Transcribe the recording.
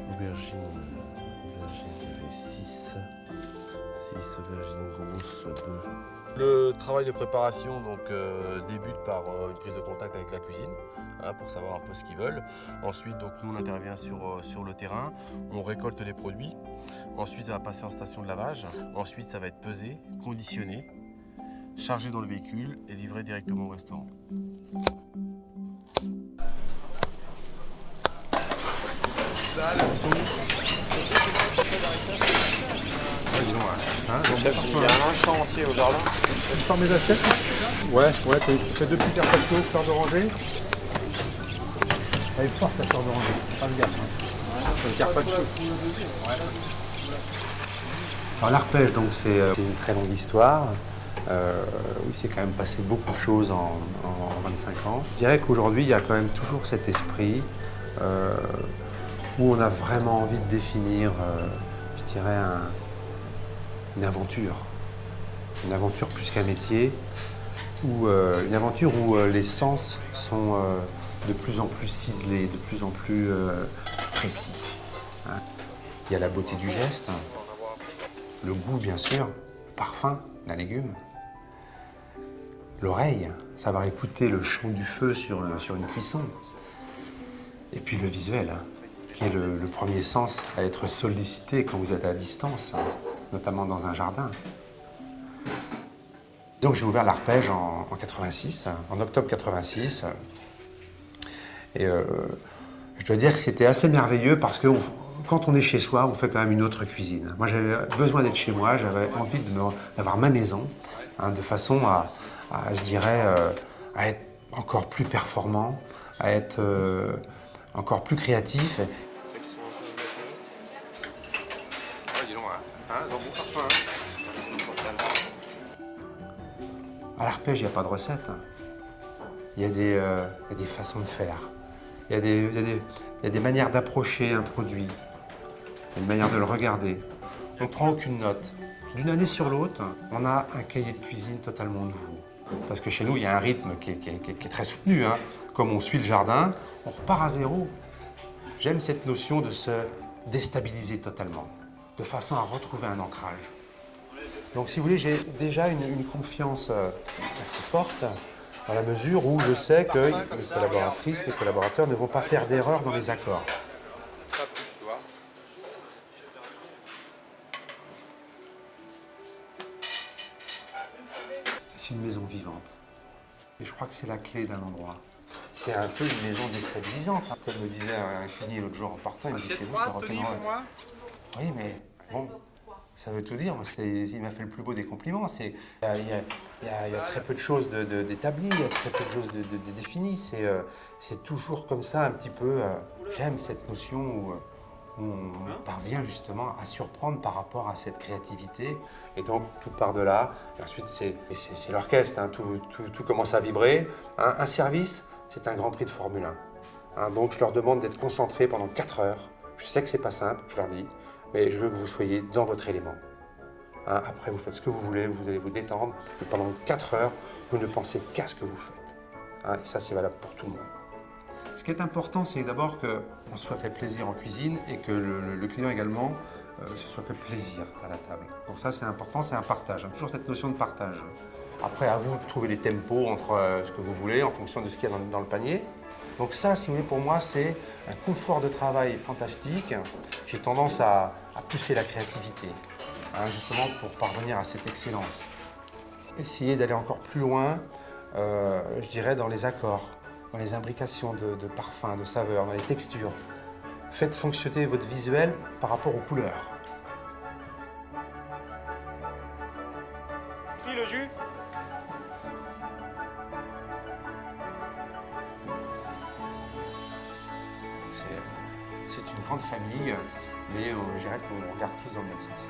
Aubergine qui fait 6 aubergines grosses, 2. Le travail de préparation débute par une prise de contact avec la cuisine pour savoir un peu ce qu'ils veulent. Ensuite, nous on intervient sur le terrain, on récolte les produits. Ensuite, ça va passer en station de lavage. Ensuite, ça va être pesé, conditionné, chargé dans le véhicule et livré directement au restaurant. Chef, il y a un champ entier au jardin. Tu pars mes assiettes? Ouais, tu fais 2 petits carpaccio, fleur d'oranger. Elle est forte la fleur d'oranger, pas le gaffe. C'est le carpaccio. Alors l'arpège, donc c'est une très longue histoire. Oui, c'est quand même passé beaucoup de choses en 25 ans. Je dirais qu'aujourd'hui, il y a quand même toujours cet esprit où on a vraiment envie de définir, je dirais, une aventure. Une aventure plus qu'un métier, ou une aventure où les sens sont de plus en plus ciselés, de plus en plus précis. Hein. Il y a la beauté du geste, le goût bien sûr, le parfum d'un légume, l'oreille, savoir écouter le chant du feu sur une cuisson, et puis le visuel, qui est le premier sens à être sollicité quand vous êtes à distance, notamment dans un jardin. Donc j'ai ouvert l'arpège en 86, en octobre 86. Et je dois dire que c'était assez merveilleux parce que quand on est chez soi, on fait quand même une autre cuisine. Moi j'avais besoin d'être chez moi, j'avais envie d'avoir ma maison, de façon je dirais, à être encore plus performant, à être encore plus créatif. À l'arpège, il n'y a pas de recette. Il y a des façons de faire. Il y a des manières d'approcher un produit. Il y a une manière de le regarder. On ne prend aucune note. D'une année sur l'autre, on a un cahier de cuisine totalement nouveau. Parce que chez nous, il y a un rythme qui est très soutenu. Comme on suit le jardin, on repart à zéro. J'aime cette notion de se déstabiliser totalement, de façon à retrouver un ancrage. Donc si vous voulez, j'ai déjà une confiance assez forte dans la mesure où je sais que mes collaboratrices, mes collaborateurs ne vont pas faire d'erreur dans les accords. C'est une maison vivante. Et je crois que c'est la clé d'un endroit. C'est un peu une maison déstabilisante. Comme me disait un cuisinier l'autre jour en partant, il me dit chez vous, c'est rock'n'roll. Oui, mais bon. Ça veut tout dire, il m'a fait le plus beau des compliments. Il y a très peu de choses d'établies, il y a très peu de choses de définies. C'est toujours comme ça un petit peu. J'aime cette notion où on parvient justement à surprendre par rapport à cette créativité. Et donc tout part de là. Et ensuite c'est l'orchestre, tout commence à vibrer. Un service, c'est un Grand Prix de Formule 1. Donc je leur demande d'être concentrés pendant 4 heures. Je sais que c'est pas simple, je leur dis. Mais je veux que vous soyez dans votre élément. Après, vous faites ce que vous voulez, vous allez vous détendre. Mais pendant 4 heures, vous ne pensez qu'à ce que vous faites. Et ça, c'est valable pour tout le monde. Ce qui est important, c'est d'abord qu'on se soit fait plaisir en cuisine et que le client également se soit fait plaisir à la table. Donc ça, c'est important, c'est un partage. Toujours cette notion de partage. Après, à vous de trouver les tempos entre ce que vous voulez en fonction de ce qu'il y a dans le panier. Donc ça, si vous voulez, pour moi, c'est un confort de travail fantastique. J'ai tendance à pousser la créativité, justement pour parvenir à cette excellence. Essayer d'aller encore plus loin, je dirais, dans les accords, dans les imbrications de parfums, de saveurs, dans les textures. Faites fonctionner votre visuel par rapport aux couleurs. suffit le jus? C'est une grande famille, mais je dirais qu'on regarde tous dans le même sens.